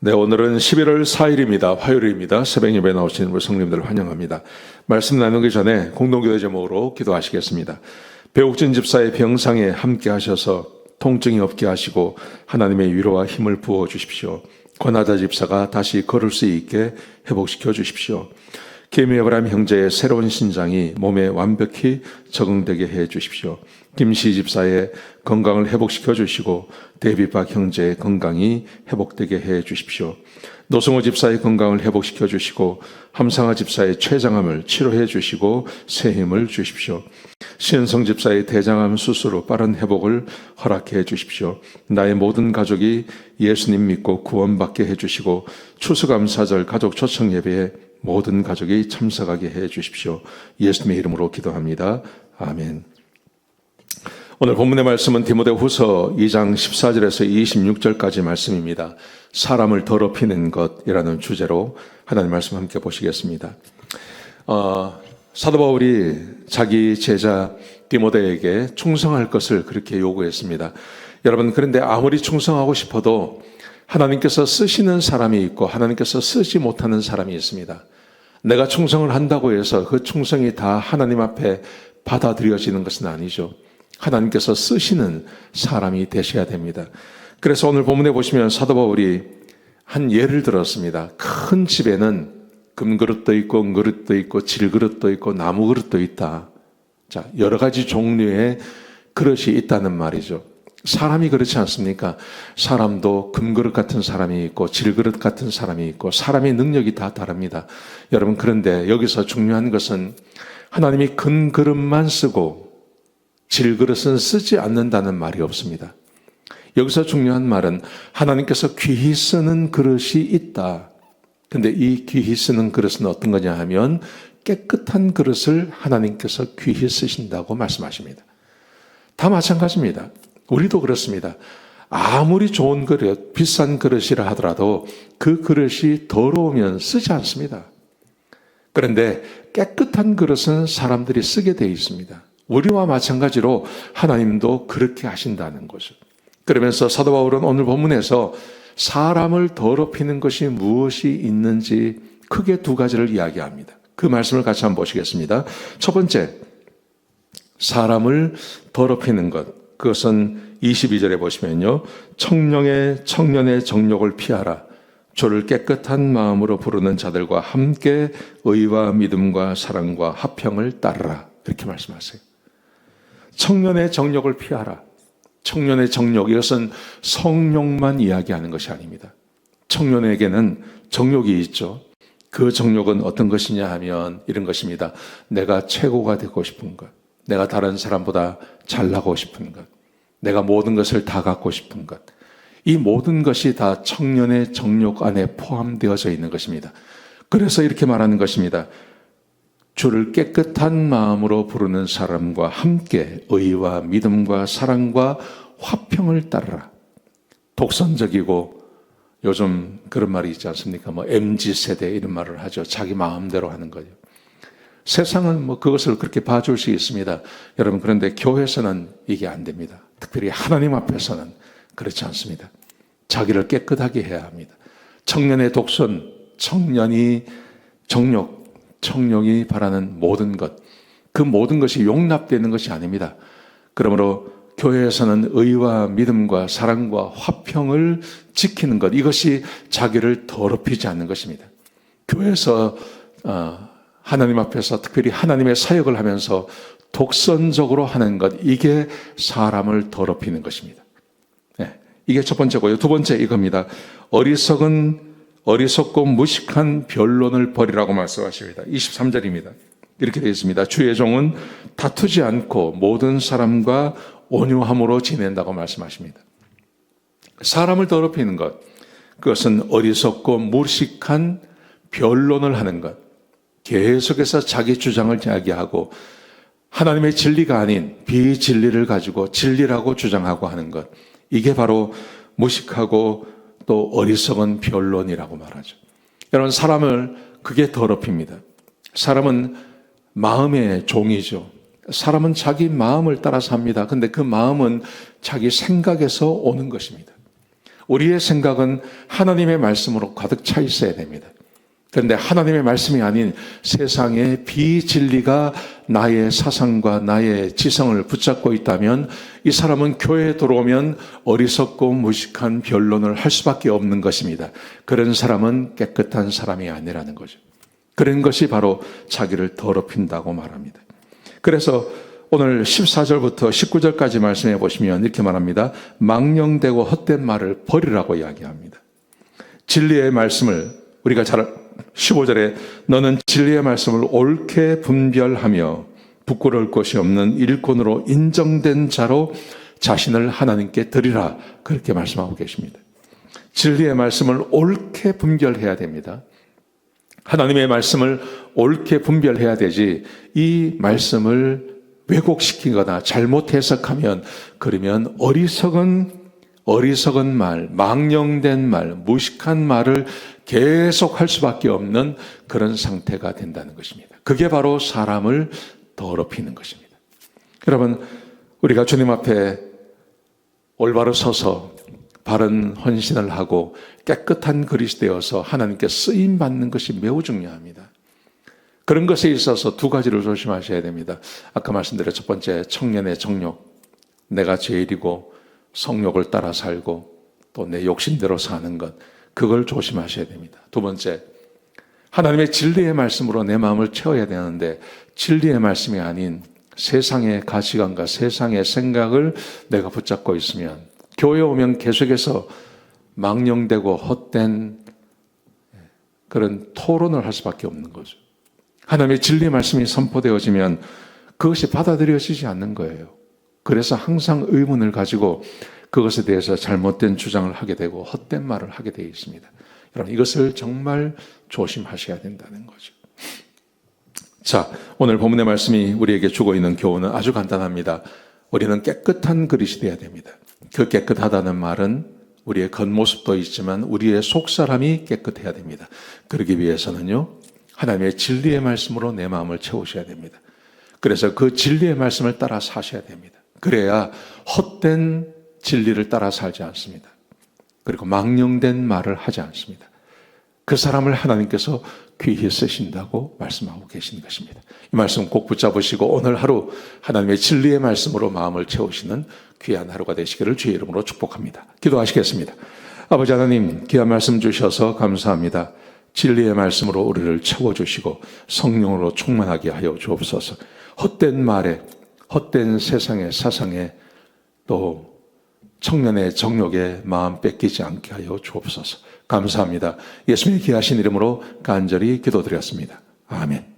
네, 오늘은 11월 4일입니다. 화요일입니다. 새벽 예배 나오시는 우리 성님들 환영합니다. 말씀 나누기 전에 공동교회 제목으로 기도하시겠습니다. 배옥진 집사의 병상에 함께 하셔서 통증이 없게 하시고 하나님의 위로와 힘을 부어 주십시오. 권하자 집사가 다시 걸을 수 있게 회복시켜 주십시오. 케미 에브라임 형제의 새로운 신장이 몸에 완벽히 적응되게 해 주십시오. 김시 집사의 건강을 회복시켜 주시고 데이비박 형제의 건강이 회복되게 해 주십시오. 노성호 집사의 건강을 회복시켜 주시고 함상아 집사의 췌장암을 치료해 주시고 새 힘을 주십시오. 신성 집사의 대장암 수술 후 빠른 회복을 허락해 주십시오. 나의 모든 가족이 예수님 믿고 구원받게 해 주시고 추수감사절 가족 초청 예배에 모든 가족이 참석하게 해 주십시오. 예수님의 이름으로 기도합니다. 아멘. 오늘 본문의 말씀은 디모데후서 2장 14절에서 26절까지 말씀입니다. 사람을 더럽히는 것이라는 주제로 하나님 말씀 함께 보시겠습니다. 사도 바울이 자기 제자 디모데에게 충성할 것을 그렇게 요구했습니다. 여러분, 그런데 아무리 충성하고 싶어도 하나님께서 쓰시는 사람이 있고 하나님께서 쓰지 못하는 사람이 있습니다. 내가 충성을 한다고 해서 그 충성이 다 하나님 앞에 받아들여지는 것은 아니죠. 하나님께서 쓰시는 사람이 되셔야 됩니다. 그래서 오늘 본문에 보시면 사도 바울이 한 예를 들었습니다. 큰 집에는 금그릇도 있고 은그릇도 있고 질그릇도 있고 나무그릇도 있다. 자, 여러 가지 종류의 그릇이 있다는 말이죠. 사람이 그렇지 않습니까? 사람도 금그릇 같은 사람이 있고 질그릇 같은 사람이 있고 사람의 능력이 다 다릅니다. 여러분, 그런데 여기서 중요한 것은 하나님이 금그릇만 쓰고 질그릇은 쓰지 않는다는 말이 없습니다. 여기서 중요한 말은 하나님께서 귀히 쓰는 그릇이 있다. 근데 이 귀히 쓰는 그릇은 어떤 거냐 하면 깨끗한 그릇을 하나님께서 귀히 쓰신다고 말씀하십니다. 다 마찬가지입니다. 우리도 그렇습니다. 아무리 좋은 그릇, 비싼 그릇이라 하더라도 그 그릇이 더러우면 쓰지 않습니다. 그런데 깨끗한 그릇은 사람들이 쓰게 되어 있습니다. 우리와 마찬가지로 하나님도 그렇게 하신다는 거죠. 그러면서 사도 바울은 오늘 본문에서 사람을 더럽히는 것이 무엇이 있는지 크게 두 가지를 이야기합니다. 그 말씀을 같이 한번 보시겠습니다. 첫 번째, 사람을 더럽히는 것. 그것은 22절에 보시면요. 청년의 정욕을 피하라. 주를 깨끗한 마음으로 부르는 자들과 함께 의와 믿음과 사랑과 화평을 따르라. 이렇게 말씀하세요. 청년의 정욕을 피하라. 청년의 정욕, 이것은 성욕만 이야기하는 것이 아닙니다. 청년에게는 정욕이 있죠. 그 정욕은 어떤 것이냐 하면 이런 것입니다. 내가 최고가 되고 싶은 것, 내가 다른 사람보다 잘나고 싶은 것, 내가 모든 것을 다 갖고 싶은 것, 이 모든 것이 다 청년의 정욕 안에 포함되어져 있는 것입니다. 그래서 이렇게 말하는 것입니다. 주를 깨끗한 마음으로 부르는 사람과 함께 의와 믿음과 사랑과 화평을 따르라. 독선적이고 요즘 그런 말이 있지 않습니까? MZ세대 이런 말을 하죠. 자기 마음대로 하는 거죠. 세상은 그것을 그렇게 봐줄 수 있습니다. 여러분, 그런데 교회에서는 이게 안 됩니다. 특별히 하나님 앞에서는 그렇지 않습니다. 자기를 깨끗하게 해야 합니다. 청년의 독선, 청년이 정욕, 청룡이 바라는 모든 것, 그 모든 것이 용납되는 것이 아닙니다. 그러므로 교회에서는 의와 믿음과 사랑과 화평을 지키는 것, 이것이 자기를 더럽히지 않는 것입니다. 교회에서 하나님 앞에서 특별히 하나님의 사역을 하면서 독선적으로 하는 것, 이게 사람을 더럽히는 것입니다. 네, 이게 첫 번째고요. 두 번째 이겁니다. 어리석고 무식한 변론을 버리라고 말씀하십니다. 23절입니다. 이렇게 되어 있습니다. 주의 종은 다투지 않고 모든 사람과 온유함으로 지낸다고 말씀하십니다. 사람을 더럽히는 것, 그것은 어리석고 무식한 변론을 하는 것, 계속해서 자기 주장을 이야기하고 하나님의 진리가 아닌 비진리를 가지고 진리라고 주장하고 하는 것, 이게 바로 무식하고 또 어리석은 변론이라고 말하죠. 여러분, 사람을 그게 더럽힙니다. 사람은 마음의 종이죠. 사람은 자기 마음을 따라 삽니다. 근데 그 마음은 자기 생각에서 오는 것입니다. 우리의 생각은 하나님의 말씀으로 가득 차 있어야 됩니다. 그런데 하나님의 말씀이 아닌 세상의 비진리가 나의 사상과 나의 지성을 붙잡고 있다면 이 사람은 교회에 들어오면 어리석고 무식한 변론을 할 수밖에 없는 것입니다. 그런 사람은 깨끗한 사람이 아니라는 거죠. 그런 것이 바로 자기를 더럽힌다고 말합니다. 그래서 오늘 14절부터 19절까지 말씀해 보시면 이렇게 말합니다. 망령되고 헛된 말을 버리라고 이야기합니다. 진리의 말씀을 우리가 잘 15절에 너는 진리의 말씀을 옳게 분별하며 부끄러울 것이 없는 일꾼으로 인정된 자로 자신을 하나님께 드리라. 그렇게 말씀하고 계십니다. 진리의 말씀을 옳게 분별해야 됩니다. 하나님의 말씀을 옳게 분별해야 되지 이 말씀을 왜곡시키거나 잘못 해석하면 그러면 어리석은 말, 망령된 말, 무식한 말을 계속 할 수밖에 없는 그런 상태가 된다는 것입니다. 그게 바로 사람을 더럽히는 것입니다. 여러분, 우리가 주님 앞에 올바로 서서 바른 헌신을 하고 깨끗한 그릇이 되어서 하나님께 쓰임 받는 것이 매우 중요합니다. 그런 것에 있어서 두 가지를 조심하셔야 됩니다. 아까 말씀드린 첫 번째, 청년의 정욕. 내가 제일이고 성욕을 따라 살고 또 내 욕심대로 사는 것. 그걸 조심하셔야 됩니다. 두 번째, 하나님의 진리의 말씀으로 내 마음을 채워야 되는데 진리의 말씀이 아닌 세상의 가치관과 세상의 생각을 내가 붙잡고 있으면 교회 오면 계속해서 망령되고 헛된 그런 토론을 할 수밖에 없는 거죠. 하나님의 진리의 말씀이 선포되어지면 그것이 받아들여지지 않는 거예요. 그래서 항상 의문을 가지고 그것에 대해서 잘못된 주장을 하게 되고 헛된 말을 하게 되어 있습니다. 여러분, 이것을 정말 조심하셔야 된다는 거죠. 자, 오늘 본문의 말씀이 우리에게 주고 있는 교훈은 아주 간단합니다. 우리는 깨끗한 그릇이 되어야 됩니다. 그 깨끗하다는 말은 우리의 겉모습도 있지만 우리의 속사람이 깨끗해야 됩니다. 그러기 위해서는요, 하나님의 진리의 말씀으로 내 마음을 채우셔야 됩니다. 그래서 그 진리의 말씀을 따라 사셔야 됩니다. 그래야 헛된 진리를 따라 살지 않습니다. 그리고 망령된 말을 하지 않습니다. 그 사람을 하나님께서 귀히 쓰신다고 말씀하고 계신 것입니다. 이 말씀 꼭 붙잡으시고 오늘 하루 하나님의 진리의 말씀으로 마음을 채우시는 귀한 하루가 되시기를 주의 이름으로 축복합니다. 기도하시겠습니다. 아버지 하나님, 귀한 말씀 주셔서 감사합니다. 진리의 말씀으로 우리를 채워주시고 성령으로 충만하게 하여 주옵소서. 헛된 말에, 헛된 세상의 사상에, 또 청년의 정욕에 마음 뺏기지 않게 하여 주옵소서. 감사합니다. 예수님의 귀하신 이름으로 간절히 기도드렸습니다. 아멘.